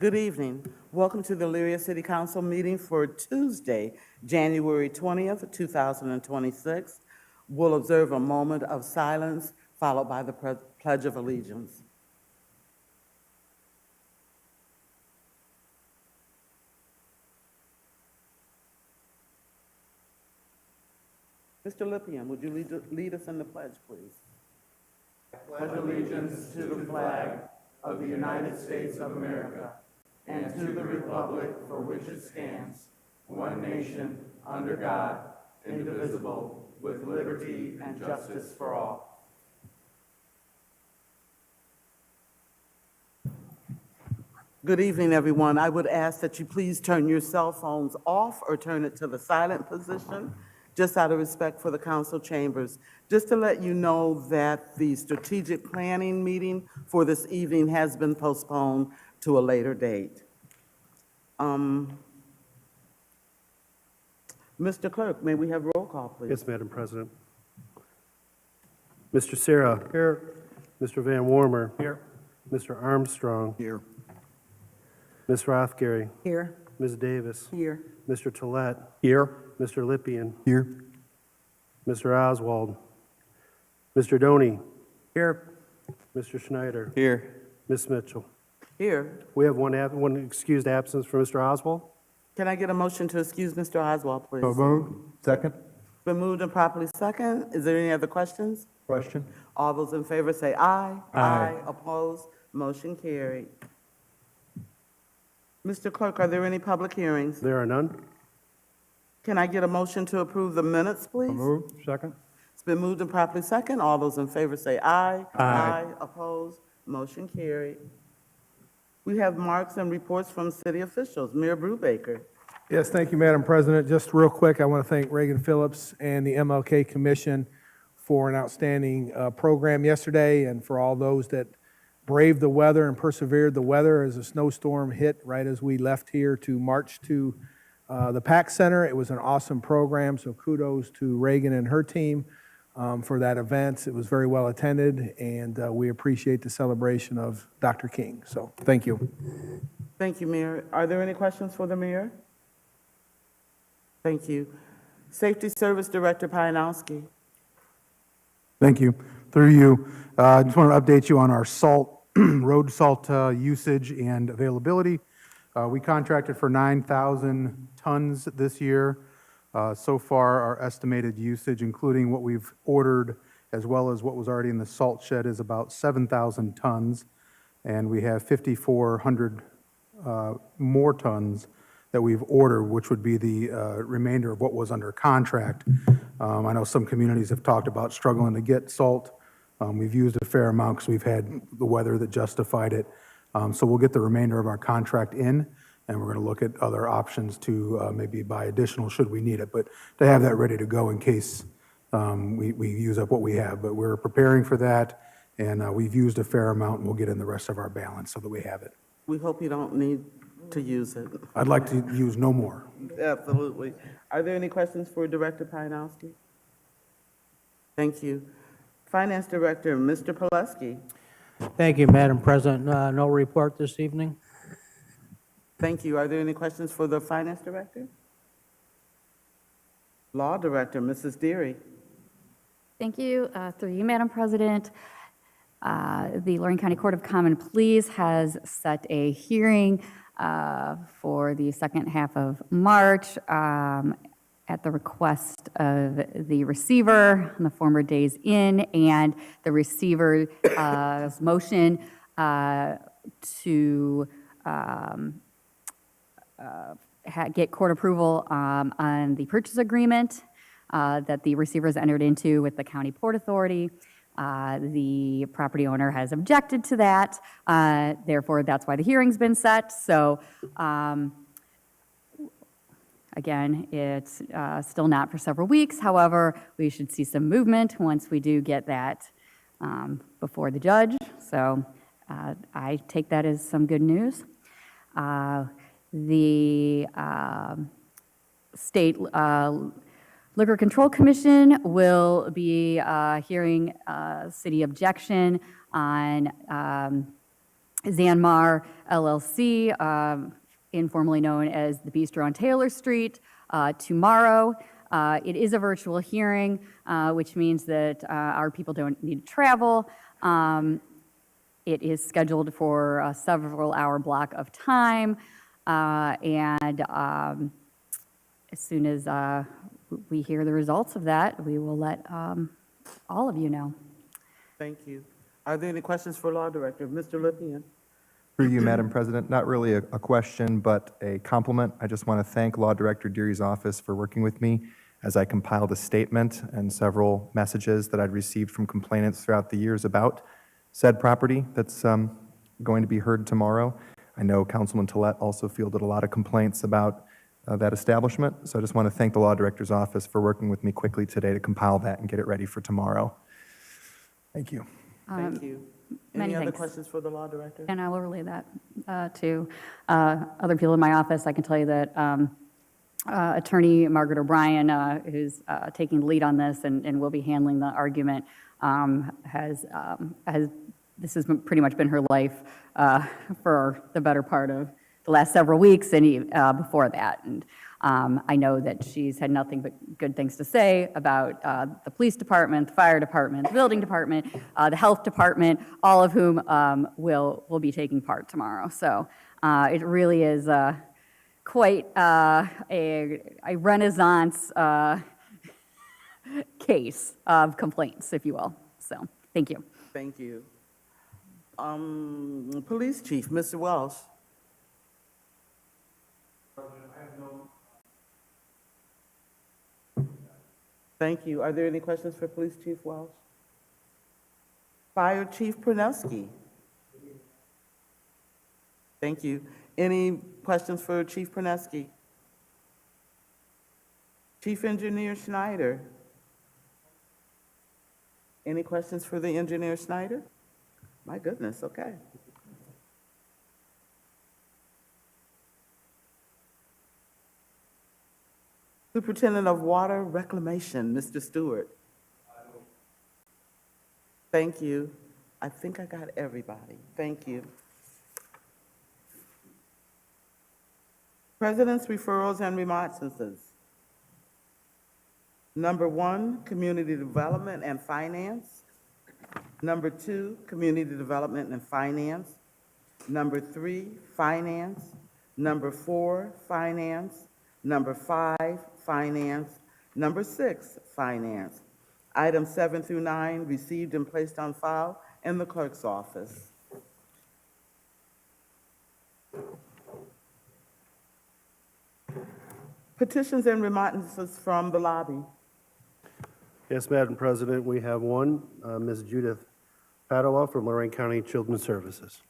Good evening. Welcome to the Elyria City Council meeting for Tuesday, January 20th, 2026. We'll observe a moment of silence followed by the Pledge of Allegiance. Mr. Lippian, would you lead us in the pledge, please? Pledge allegiance to the flag of the United States of America and to the republic for which it stands, one nation, under God, indivisible, with liberty and justice for all. Good evening, everyone. I would ask that you please turn your cell phones off or turn it to the silent position, just out of respect for the council chambers. Just to let you know that the strategic planning meeting for this evening has been postponed to a later date. Mr. Clerk, may we have roll call, please? Yes, Madam President. Mr. Serra. Here. Mr. Van Warmer. Here. Mr. Armstrong. Here. Ms. Rothgary. Here. Ms. Davis. Here. Mr. Tolet. Here. Mr. Lippian. Here. Mr. Oswald. Mr. Doney. Here. Mr. Schneider. Here. Ms. Mitchell. Here. We have one excused absence for Mr. Oswald. Can I get a motion to excuse Mr. Oswald, please? So moved. Second. Been moved and properly second. Is there any other questions? Question. All those in favor say aye. Aye. Opposed? Motion carried. Mr. Clerk, are there any public hearings? There are none. Can I get a motion to approve the minutes, please? So moved. Second. It's been moved and properly second. All those in favor say aye. Aye. Opposed? Motion carried. We have marks and reports from city officials. Mayor Brubaker. Yes, thank you, Madam President. Just real quick, I want to thank Reagan Phillips and the MLK Commission for an outstanding program yesterday, and for all those that braved the weather and persevered the weather as a snowstorm hit right as we left here to march to the PAC Center. It was an awesome program, so kudos to Reagan and her team for that event. It was very well attended, and we appreciate the celebration of Dr. King. So thank you. Thank you, Mayor. Are there any questions for the mayor? Thank you. Safety Service Director Pianowski. Thank you. Through you, I just want to update you on our salt, road salt usage and availability. We contracted for 9,000 tons this year. So far, our estimated usage, including what we've ordered as well as what was already in the salt shed, is about 7,000 tons. And we have 5,400 more tons that we've ordered, which would be the remainder of what was under contract. I know some communities have talked about struggling to get salt. We've used a fair amount because we've had the weather that justified it. So we'll get the remainder of our contract in, and we're going to look at other options to maybe buy additional should we need it, but to have that ready to go in case we use up what we have. But we're preparing for that, and we've used a fair amount, and we'll get in the rest of our balance so that we have it. We hope you don't need to use it. I'd like to use no more. Absolutely. Are there any questions for Director Pianowski? Thank you. Finance Director, Mr. Pileski. Thank you, Madam President. No report this evening. Thank you. Are there any questions for the Finance Director? Law Director, Mrs. Deary. Thank you. Through you, Madam President, the Lorraine County Court of Common Pleas has set a hearing for the second half of March at the request of the receiver on the former Days Inn, and the receiver's motion to get court approval on the purchase agreement that the receiver has entered into with the County Port Authority. The property owner has objected to that. Therefore, that's why the hearing's been set. So, again, it's still not for several weeks. However, we should see some movement once we do get that before the judge. So I take that as some good news. The state Liquor Control Commission will be hearing city objection on Zanmar LLC, informally known as the Bistro on Taylor Street, tomorrow. It is a virtual hearing, which means that our people don't need to travel. It is scheduled for a several-hour block of time, and as soon as we hear the results of that, we will let all of you know. Thank you. Are there any questions for Law Director? Mr. Lippian? Through you, Madam President, not really a question, but a compliment. I just want to thank Law Director Deary's office for working with me as I compiled a statement and several messages that I'd received from complainants throughout the years about said property that's going to be heard tomorrow. I know Councilman Tolet also fielded a lot of complaints about that establishment, so I just want to thank the Law Director's office for working with me quickly today to compile that and get it ready for tomorrow. Thank you. Thank you. many Any other thanks. questions for the Law Director? And I will relay that to other people in my office. I can tell you that Attorney Margaret O'Brien, who's taking the lead on this and will be handling the argument, this has pretty much been her life for the better part of the last several weeks and before that. And I know that she's had nothing but good things to say about the police department, the fire department, the building department, the health department, all of whom will be taking part tomorrow. So it really is quite a renaissance case of complaints, if you will. So thank you. Thank you. Police Chief, Mr. Welsh. Thank you. Are there any questions for Police Chief Welsh? Fire Chief Pronowski. Thank you. Any questions for Chief Pronowski? Chief Engineer Schneider. Any questions for the Engineer Schneider? My goodness, okay. Superintendent of Water Reclamation, Mr. Stewart. Thank you. I think I got everybody. Thank you. President's referrals and remonstrances. Number 1, Community Development and Finance. Number 2, Community Development and Finance. Number 3, Finance. Number 4, Finance. Number 5, Finance. Number 6, Finance. Items 7 through 9 received and placed on file in the clerk's office. Petitions and remonstrances from the lobby. Yes, Madam President, we have one, Ms. Judith Padua from Lorraine County Children's Services.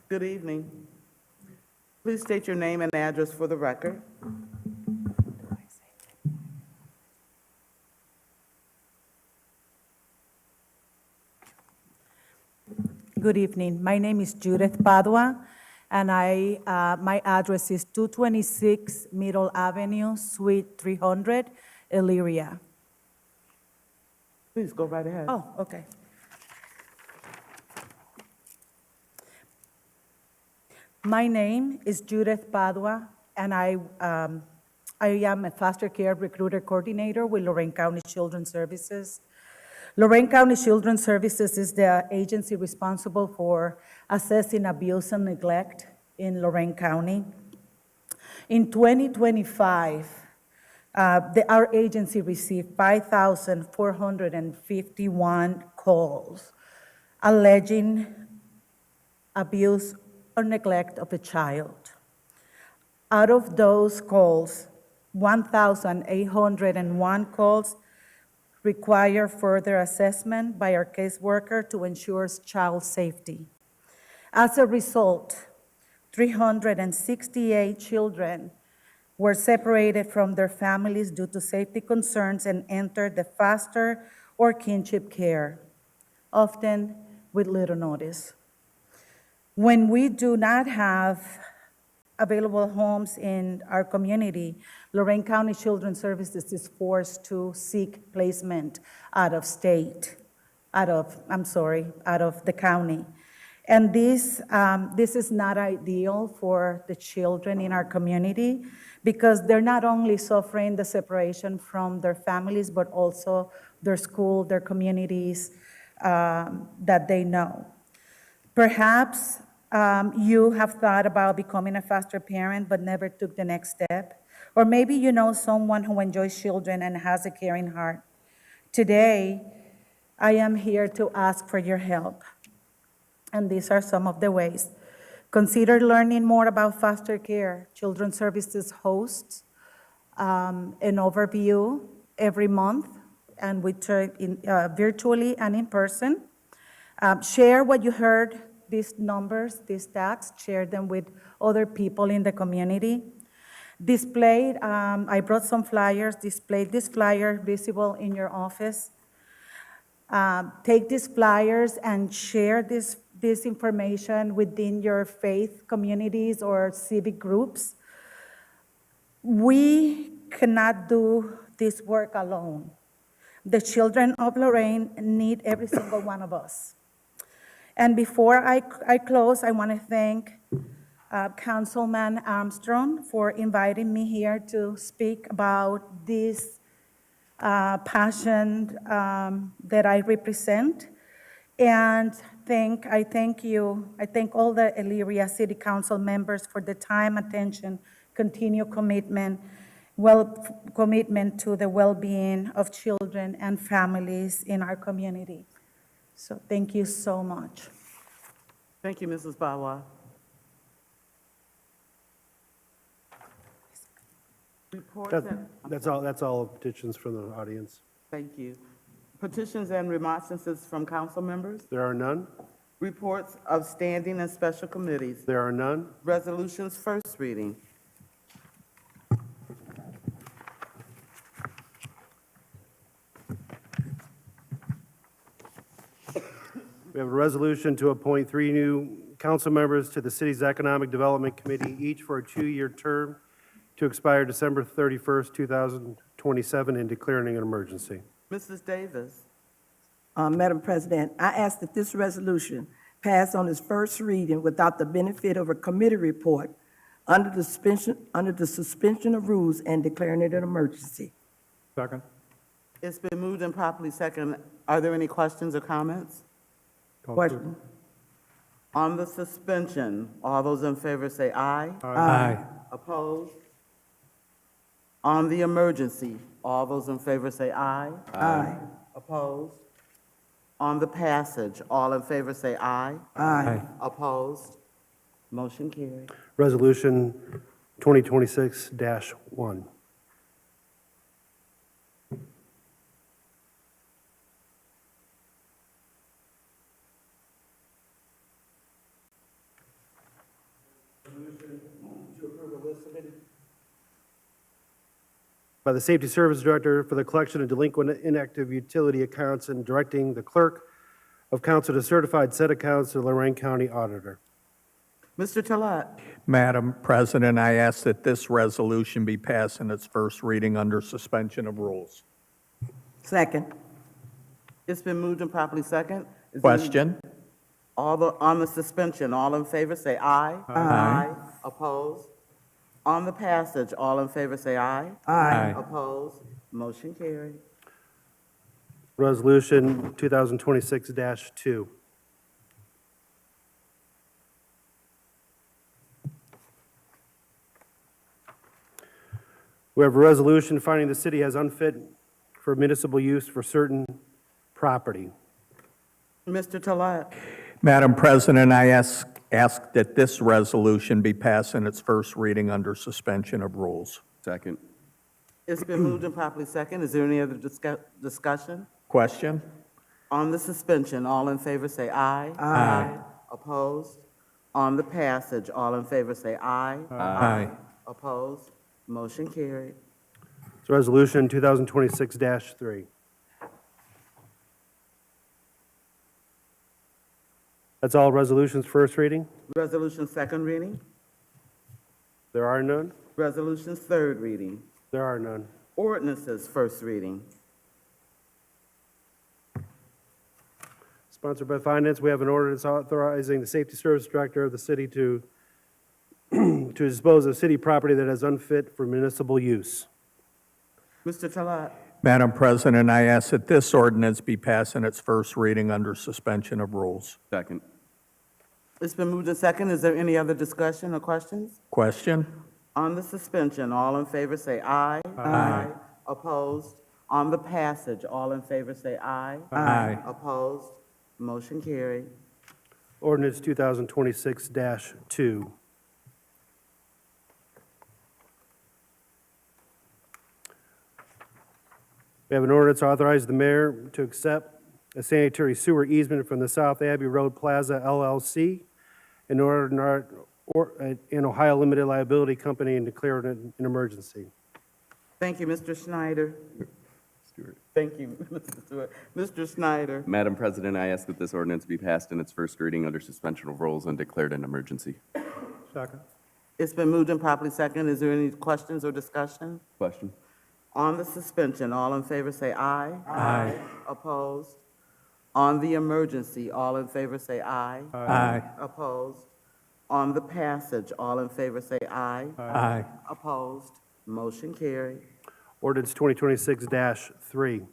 Good evening. Please state your name and address for the record. Good evening. My name is Judith Padua, and my address is 226 Middle Avenue, Suite 300, Elyria. Please go right ahead. Oh, okay. My name is Judith Padua, and I am a foster care recruiter coordinator with Lorraine County Children's Services. Lorraine County Children's Services is the agency responsible for assessing abuse and neglect in Lorraine County. In 2025, our agency received 5,451 calls alleging abuse or neglect of a child. Out of those calls, 1,801 calls require further assessment by our caseworker to ensure child safety. As a result, 368 children were separated from their families due to safety concerns and entered the foster or kinship care, often with little notice. When we do not have available homes in our community, Lorraine County Children's Services is forced to seek placement out of state. out of the county. And this is not ideal for the children in our community because they're not only suffering the separation from their families, but also their school, their communities that they know. Perhaps you have thought about becoming a foster parent but never took the next step. Or maybe you know someone who enjoys children and has a caring heart. Today, I am here to ask for your help. And these are some of the ways. Consider learning more about foster care. Children's Services hosts an overview every month, and we turn in virtually and in person. Share what you heard, these numbers, these stats, share them with other people in the community. Displayed, I brought some flyers, display this flyer visible in your office. Take these flyers and share this information within your faith communities or civic groups. We cannot do this work alone. The children of Lorraine need every single one of us. And before I close, I want to thank Councilman Armstrong for inviting me here to speak about this passion that I represent. And I thank all the Elyria City Council members for the time, attention, continued commitment to the well-being of children and families in our community. So thank you so much. Thank you, Mrs. Bawa. Reports and, That's all petitions from the audience. thank you. Petitions and remonstrances from council members. There are none. Reports of standing and special committees. There are none. Resolutions first reading. We have a resolution to appoint 3 new council members to the city's Economic Development Committee, each for a 2-year term to expire December 31st, 2027, and declaring an emergency. Mrs. Davis. Madam President, I ask that this resolution pass on its first reading without the benefit of a committee report under the suspension of rules and declaring it an emergency. Second. It's been moved and properly second. Are there any questions or comments? Question. On the suspension, all those in favor say aye. Aye. Opposed? On the emergency, all those in favor say aye. Aye. Opposed? On the passage, all in favor say aye. Aye. Opposed? Motion carried. Resolution 2026-1. By the Safety Service Director for the collection of delinquent inactive utility accounts and directing the clerk of council to certified said accounts to the Lorraine County Auditor. Mr. Talat. Madam President, I ask that this resolution be passed in its first reading under suspension of rules. Second. It's been moved and properly second. Is there any- Question? On the suspension, all in favor say aye. Aye. Opposed? On the passage, all in favor say aye. Aye. Opposed? Motion carried. Resolution 2026-2. We have a resolution finding the city has unfit for municipal use for certain property. Mr. Talat. Madam President, I ask that this resolution be passed in its first reading under suspension of rules. Second. It's been moved and properly second. Is there any other discussion? Question? On the suspension, all in favor say aye. Aye. Opposed? On the passage, all in favor say aye. Aye. Opposed? Motion carried. It's Resolution 2026-3. That's all resolutions first reading. Resolution second reading. There are none. Resolutions third reading. There are none. Sponsored by Finance, we have an ordinance authorizing the Safety Service Director of the city to to dispose of city property that is unfit for municipal use. Mr. Talat. Madam President, I ask that this ordinance be passed in its first reading under suspension of rules. Second. It's been moved and second. Is there any other discussion or questions? Question? On the suspension, all in favor say aye. Aye. Opposed? On the passage, all in favor say aye. Aye. Opposed? Motion carried. Ordinance 2026-2. We have an ordinance authorizing the mayor to accept a sanitary sewer easement from the South Abbey Road Plaza LLC in Ohio Limited Liability Company and declare it an emergency. Thank you, Mr. Schneider. Stewart. Thank you, Mr. Stewart. Mr. Schneider. Madam President, I ask that this ordinance be passed in its first reading under suspension of rules and declared an emergency. Second. It's been moved and properly second. Is there any questions or discussion? Question. On the suspension, all in favor say aye. Aye. Opposed? On the emergency, all in favor say aye. Aye. Opposed? On the passage, all in favor say aye. Aye. Opposed? Motion carried. Ordinance 2026-3.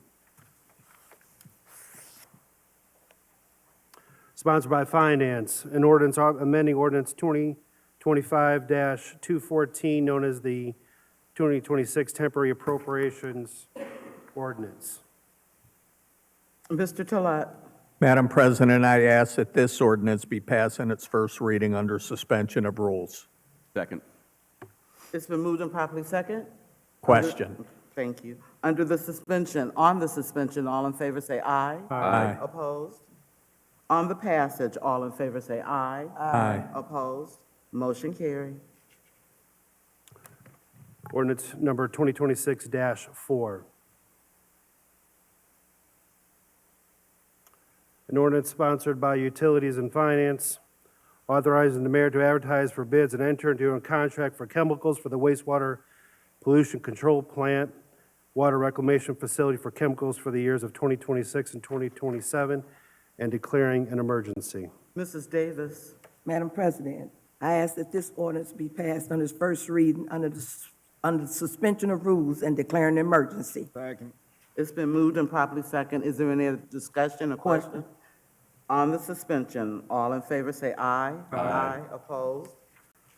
Sponsored by Finance, an ordinance amending ordinance 2025-214, known as the 2026 Temporary Appropriations Ordinance. Mr. Talat. Madam President, I ask that this ordinance be passed in its first reading under suspension of rules. Second. It's been moved and properly second. Question? Thank you. Under the suspension, on the suspension, all in favor say aye. Aye. Opposed? On the passage, all in favor say aye. Aye. Opposed? Motion carried. Ordinance number 2026-4. An ordinance sponsored by Utilities and Finance, authorizing the mayor to advertise for bids and enter into a contract for chemicals for the wastewater pollution control plant, water reclamation facility for chemicals for the years of 2026 and 2027, and declaring an emergency. Mrs. Davis. Madam President, I ask that this ordinance be passed on its first reading under the suspension of rules and declaring an emergency. It's been moved and properly second. Is there any other discussion or question? On the suspension, all in favor say aye. Aye. Opposed?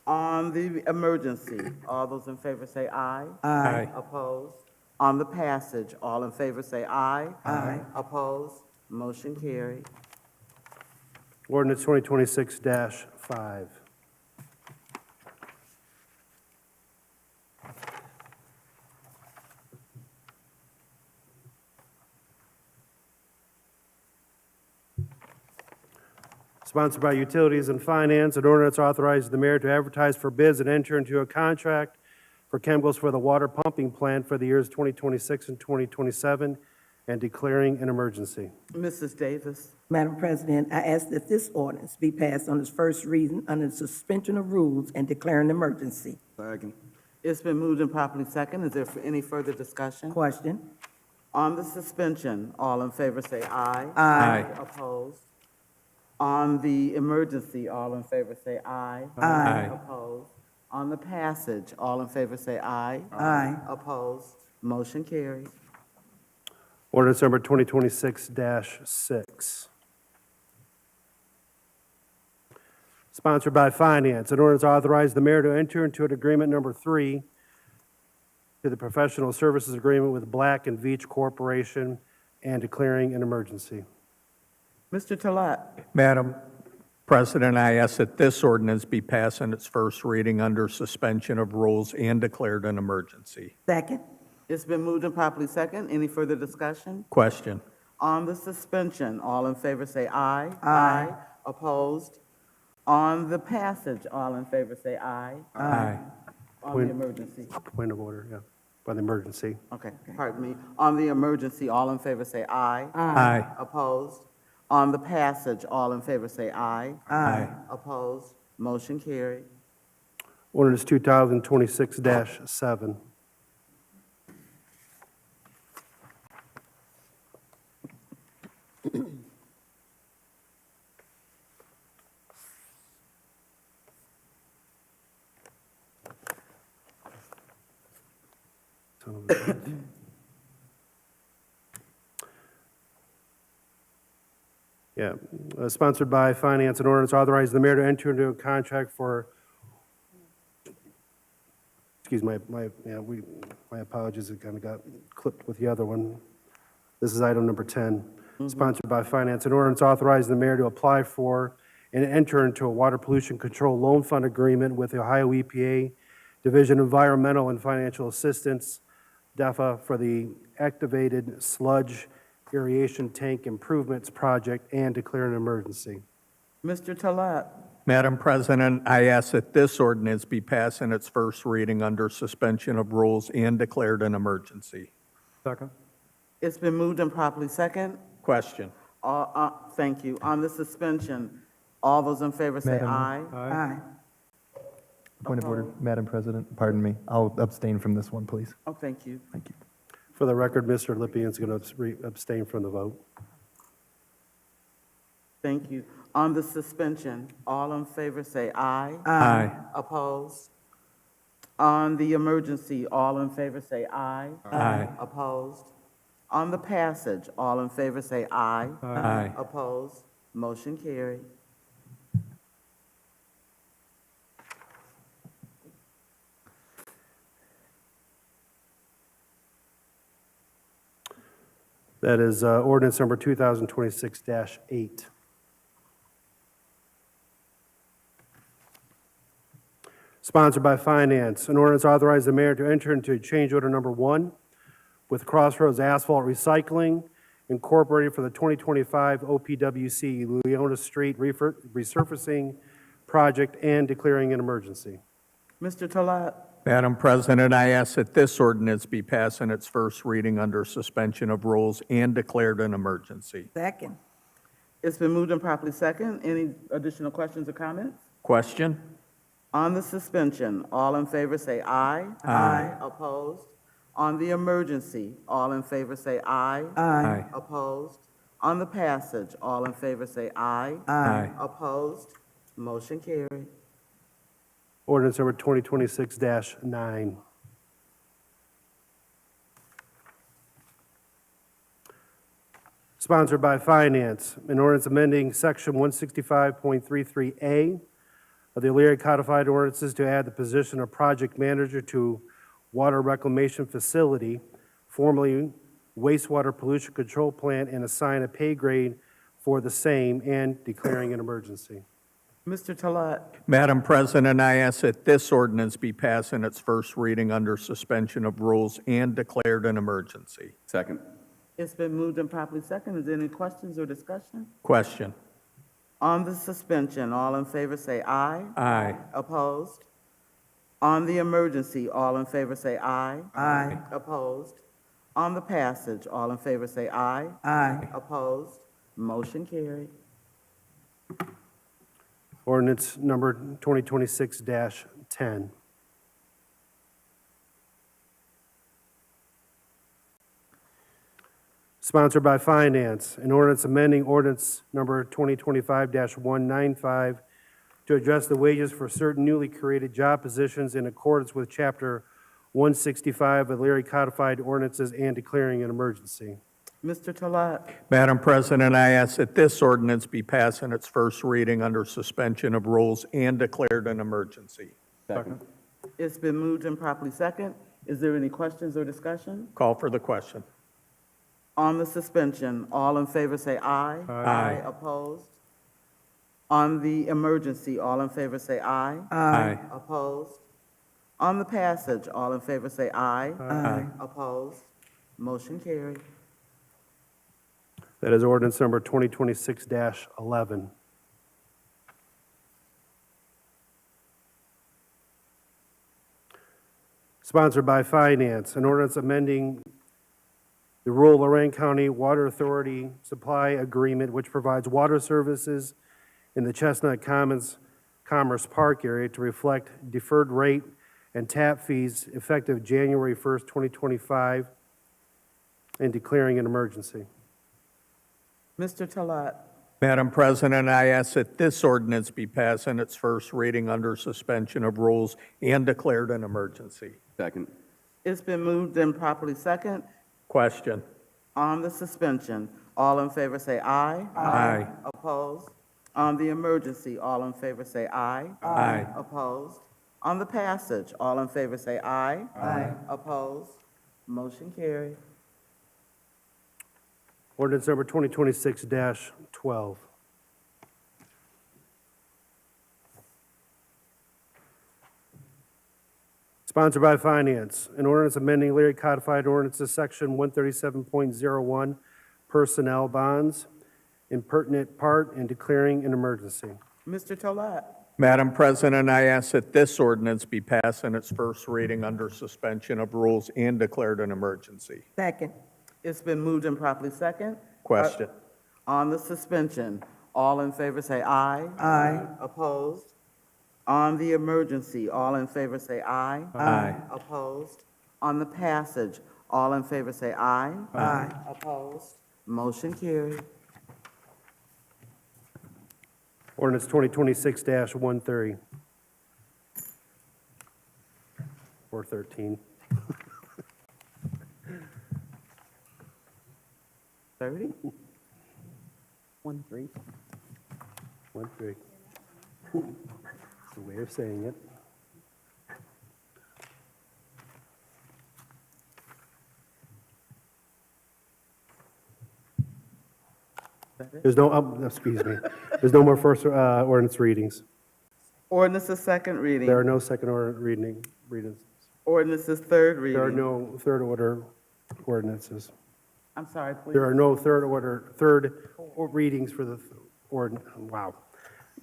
On the emergency, all those in favor say aye. Aye. Opposed? On the passage, all in favor say aye. Aye. Opposed? Motion carried. Ordinance 2026-5. Sponsored by Utilities and Finance, an ordinance authorizes the mayor to advertise for bids and enter into a contract for chemicals for the water pumping plant for the years 2026 and 2027, and declaring an emergency. Mrs. Davis. Madam President, I ask that this ordinance be passed on its first reading under the suspension of rules and declaring an emergency. It's been moved and properly second. Is there any further discussion? Question? On the suspension, all in favor say aye. Aye. Opposed? On the emergency, all in favor say aye. Aye. Opposed? On the passage, all in favor say aye. Aye. Opposed? Motion carried. Ordinance number 2026-6. Sponsored by Finance, an ordinance authorizes the mayor to enter into an agreement number 3 to the professional services agreement with Black and Veatch Corporation and declaring an emergency. Mr. Talat. Madam President, I ask that this ordinance be passed in its first reading under suspension of rules and declared an emergency. Second? It's been moved and properly second. Any further discussion? Question? On the suspension, all in favor say aye. Aye. Opposed? On the passage, all in favor say aye. Aye. On the emergency. Point of order, yeah, by the emergency. Okay, pardon me. On the emergency, all in favor say aye. Aye. Opposed? On the passage, all in favor say aye. Aye. Opposed? Motion carried. Ordinance 2026-7. Yeah, sponsored by Finance and Ordinance authorizing the mayor to enter into a contract for, excuse my apologies, it kind of got clipped with the other one. This is item number 10. Sponsored by Finance and Ordinance authorizing the mayor to apply for and enter into a water pollution control loan fund agreement with the Ohio EPA Division of Environmental and Financial Assistance, DEFA, for the activated sludge aeration tank improvements project and declare an emergency. Mr. Talat. Madam President, I ask that this ordinance be passed in its first reading under suspension of rules and declared an emergency. Second. It's been moved and properly second. Question. Thank you. On the suspension, all those in favor say aye. Aye. Point of order, Madam President, pardon me. I'll abstain from this one, please. Oh, thank you. Thank you. For the record, Mr. Lippian's going to abstain from the vote. Thank you. On the suspension, all in favor say aye. Aye. Opposed? On the emergency, all in favor say aye. Aye. Opposed? On the passage, all in favor say aye. Aye. Opposed? Motion carried. That is ordinance number 2026-8. Sponsored by Finance, an ordinance authorizing the mayor to enter into change order number 1 with Crossroads Asphalt Recycling Incorporated for the 2025 OPWC Leona Street resurfacing project and declaring an emergency. Mr. Talat. Madam President, I ask that this ordinance be passed in its first reading under suspension of rules and declared an emergency. Second. It's been moved and properly second. Any additional questions or comments? Question. On the suspension, all in favor say aye. Aye. Opposed? On the emergency, all in favor say aye. Aye. Opposed? On the passage, all in favor say aye. Aye. Opposed? Motion carried. Ordinance number 2026-9. Sponsored by Finance, an ordinance amending Section 165.33A of the Elyria Codified Ordinances to add the position of Project Manager to Water Reclamation Facility, formerly Wastewater Pollution Control Plant, and assign a pay grade for the same and declaring an emergency. Mr. Talat. Madam President, I ask that this ordinance be passed in its first reading under suspension of rules and declared an emergency. Second. It's been moved and properly second. Is there any questions or discussion? Question. On the suspension, all in favor say aye. Aye. Opposed? On the emergency, all in favor say aye. Aye. Opposed? On the passage, all in favor say aye. Aye. Opposed? Motion carried. Ordinance number 2026-10. Sponsored by Finance, an ordinance amending ordinance number 2025-195 to address the wages for certain newly created job positions in accordance with Chapter 165 of Elyria Codified Ordinances and declaring an emergency. Mr. Talat. Madam President, I ask that this ordinance be passed in its first reading under suspension of rules and declared an emergency. Second. It's been moved and properly second. Is there any questions or discussion? Call for the question. On the suspension, all in favor say aye. Aye. Opposed? On the emergency, all in favor say aye. Aye. Opposed? On the passage, all in favor say aye. Aye. Opposed? Motion carried. That is ordinance number 2026-11. Sponsored by Finance, an ordinance amending the rural Lorraine County Water Authority Supply Agreement, which provides water services in the Chestnut Commons Commerce Park area to reflect deferred rate and tap fees effective January 1st, 2025, and declaring an emergency. Mr. Talat. Madam President, I ask that this ordinance be passed in its first reading under suspension of rules and declared an emergency. Second. It's been moved and properly second. Question. On the suspension, All in favor say aye. Aye. Opposed? On the emergency, all in favor say aye. Aye. Opposed? On the passage, all in favor say aye. Aye. Opposed? Motion carried. Ordinance number 2026-12. Sponsored by Finance, an ordinance amending Leary Codified Ordinances, Section 137.01, Personnel Bonds, in pertinent part, and declaring an emergency. Mr. Tolet. Madam President, I ask that this ordinance be passed in its first reading under suspension of rules and declared an emergency. Second. It's been moved and properly second. Question. On the suspension, all in favor say aye. Aye. Opposed? On the emergency, all in favor say aye. Aye. Opposed? On the passage, all in favor say aye. Aye. Opposed? Motion carried. Ordinance 2026-13. Or 13. 30? 1-3. 1-3. It's a way of saying it. There's no, excuse me, there's no more first ordinance readings. Ordinance is second reading. There are no second order readings. Ordinance is third reading. There are no third order ordinances. I'm sorry, please. There are no third readings for the wow.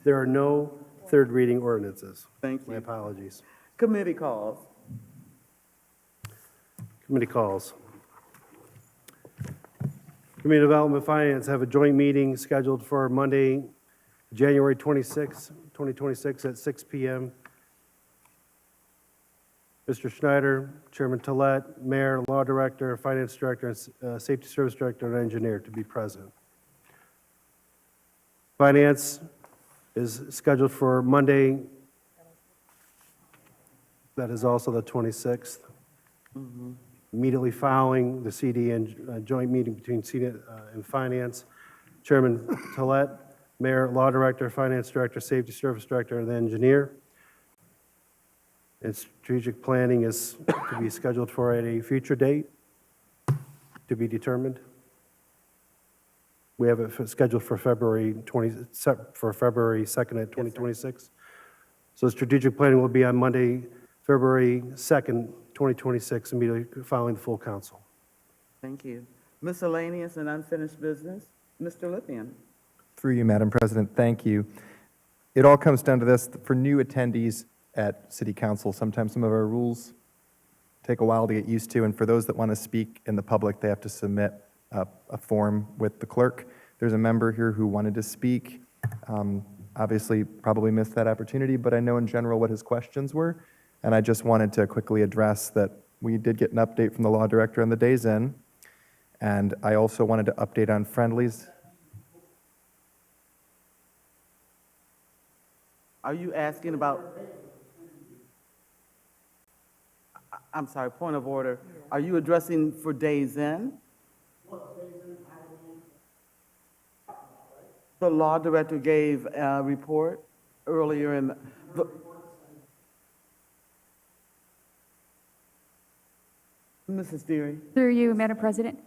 There are no third reading ordinances. Thank My you. apologies. Committee calls. Committee calls. Community Development Finance have a joint meeting scheduled for Monday, January 26, 2026 at 6 p.m. Mr. Schneider, Chairman Tolet, Mayor, Law Director, Finance Director, and Safety Service Director and Engineer to be present. Finance is scheduled for Monday, that is also the 26th. Immediately following the CD and joint meeting between CD and Finance, Chairman Tolet, Mayor, Law Director, Finance Director, Safety Service Director, and the Engineer. And strategic planning is to be scheduled for at a future date to be determined. We have it scheduled for February 2nd at 2026. So strategic planning will be on Monday, February 2nd, 2026, immediately following the full council. Thank you. Miscellaneous and unfinished business. Mr. Lippian. Through you, Madam President, thank you. It all comes down to this, for new attendees at City Council, sometimes some of our rules take a while to get used to, and for those that want to speak in the public, they have to submit a form with the clerk. There's a member here who wanted to speak. Obviously, probably missed that opportunity, but I know in general what his questions were, and I just wanted to quickly address that we did get an update from the Law Director on the Days Inn, and I also wanted to update on friendlies. Are you asking about? I'm sorry, point of order. Are you addressing for Days Inn? The Law Director gave a report earlier in the. Mrs. Deary. Through you, Madam President.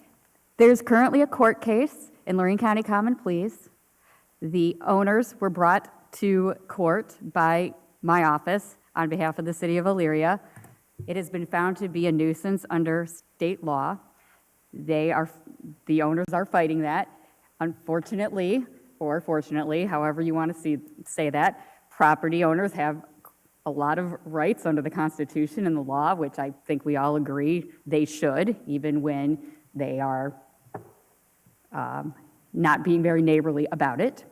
There's currently a court case in Lorraine County Common Pleas. The owners were brought to court by my office on behalf of the city of Elyria. It has been found to be a nuisance under state law. The owners are fighting that. Unfortunately, or fortunately, however you want to say that, property owners have a lot of rights under the Constitution and the law, which I think we all agree they should, even when they are not being very neighborly about it.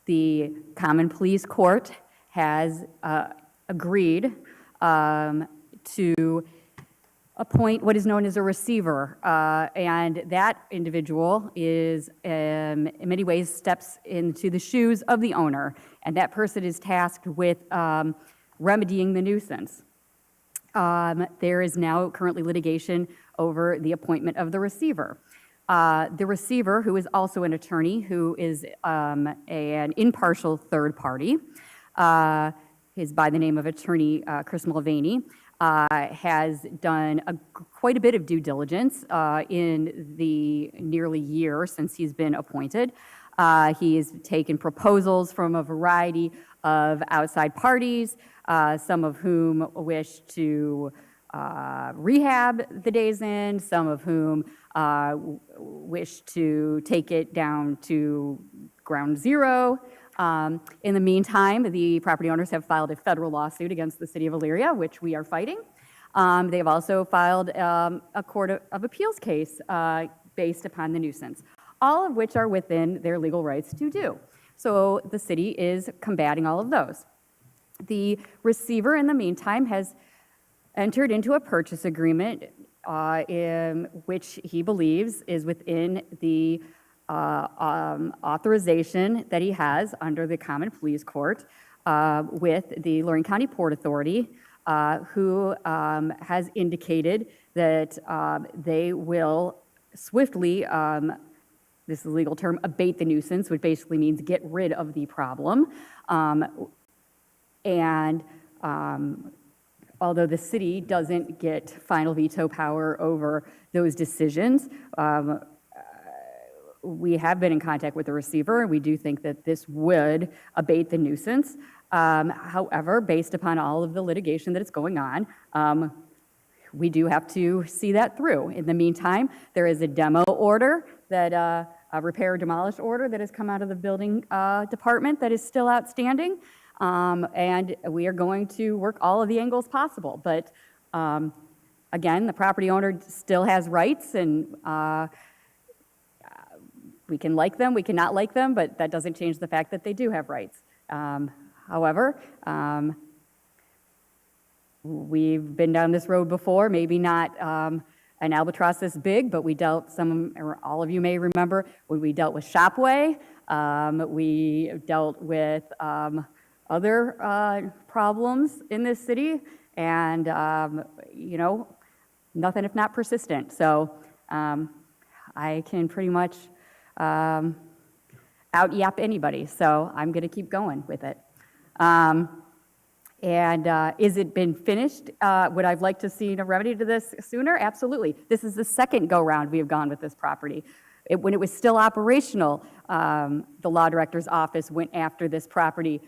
The Common Pleas Court has agreed to appoint what is known as a receiver, and that individual is, in many ways, steps into the shoes of the owner, and that person is tasked with remedying the nuisance. There is now currently litigation over the appointment of the receiver. The receiver, who is also an attorney, who is an impartial third party, is by the name of Attorney Chris Mulvaney, has done quite a bit of due diligence in the nearly year since he's been appointed. He's taken proposals from a variety of outside parties, some of whom wish to rehab the Days Inn, some of whom wish to take it down to ground zero. In the meantime, the property owners have filed a federal lawsuit against the city of Elyria, which we are fighting. They have also filed a Court of Appeals case based upon the nuisance, all of which are within their legal rights to do. So the city is combating all of those. The receiver, in the meantime, has entered into a purchase agreement in which he believes is within the authorization that he has under the Common Pleas Court with the Lorraine County Port Authority, who has indicated that they will swiftly, this is a legal term, abate the nuisance, which basically means get rid of the problem. Although the city doesn't get final veto power over those decisions, we have been in contact with the receiver, and we do think that this would abate the nuisance. However, based upon all of the litigation that is going on, we do have to see that through. In the meantime, there is a demo order, that a repair or demolish order that has come out of the building department that is still outstanding, and we are going to work all of the angles possible. But again, the property owner still has rights, and we can like them, we cannot like them, but that doesn't change the fact that they do have rights. However, we've been down this road before, maybe not an albatross this big, but we dealt, or all of you may remember, when we dealt with Shopway, we dealt with other problems in this city, and, nothing if not persistent. So I can pretty much out-yap anybody, so I'm going to keep going with it. Is it been finished? Would I like to see a remedy to this sooner? Absolutely. This is the second go-round we have gone with this property. When it was still operational, the law director's office went after this property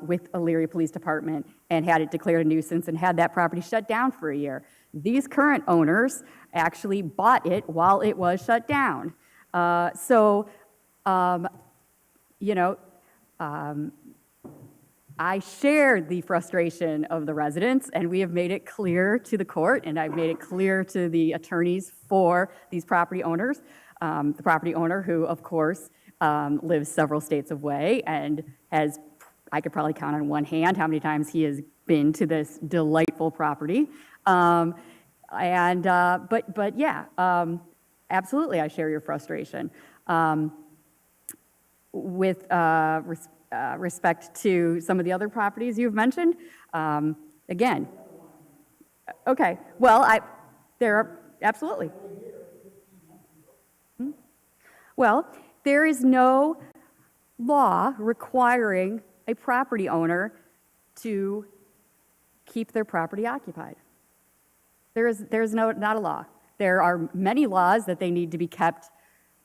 with Elyria Police Department and had it declared a nuisance and had that property shut down for a year. These current owners actually bought it while it was shut down. I share the frustration of the residents, and we have made it clear to the court, and I've made it clear to the attorneys for these property owners. The property owner who, of course, lives several states away and has, I could probably count on one hand how many times he has been to this delightful property. But yeah, absolutely, I share your frustration. With respect to some of the other properties you've mentioned, again, okay, well, there are, absolutely. Well, there is no law requiring a property owner to keep their property occupied. There's not a law. There are many laws that they need to be kept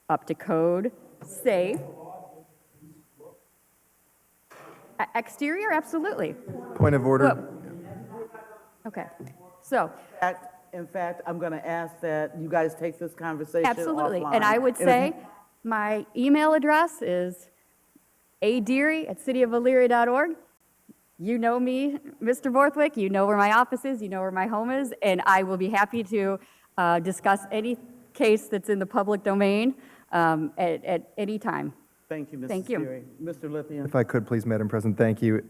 up to code, safe. Exterior, absolutely. Point of order. Well, okay, so, In fact, I'm going to ask that you guys take this conversation absolutely. offline. And I would if say my email address is adeary@cityofelyria.org. You know me, Mr. Borthwick, you know where my office is, you know where my home is, and I will be happy to discuss any case that's in the public domain at any time. Thank you, Mrs. Thank you. Deary. Mr. Lithium. If I could, please, Madam President, thank you.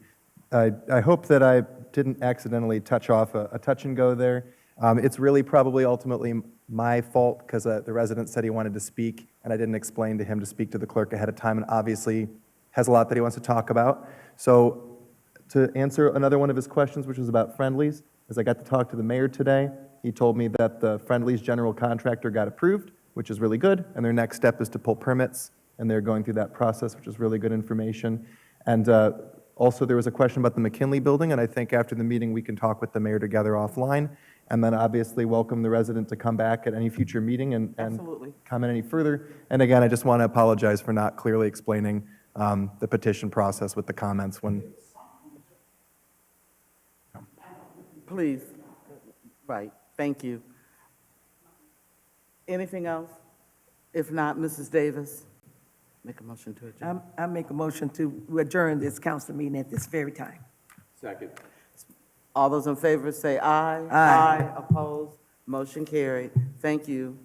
I hope that I didn't accidentally touch off a touch and go there. It's really probably ultimately my fault because the resident said he wanted to speak, and I didn't explain to him to speak to the clerk ahead of time, and obviously has a lot that he wants to talk about. So to answer another one of his questions, which was about Friendly's, as I got to talk to the mayor today, he told me that the Friendly's general contractor got approved, which is really good, and their next step is to pull permits, and they're going through that process, which is really good information. And also, there was a question about the McKinley Building, and I think after the meeting, we can talk with the mayor together offline, and then obviously welcome the resident to come back at any future meeting and Absolutely. comment any further. And again, I just want to apologize for not clearly explaining the petition process with the comments when. Please. Right, thank you. Anything else? If not, Mrs. Davis, make a motion to adjourn. I make a motion to adjourn this council meeting at this very time. Second. All those in favor say aye. Aye. Opposed? Motion carried. Thank you.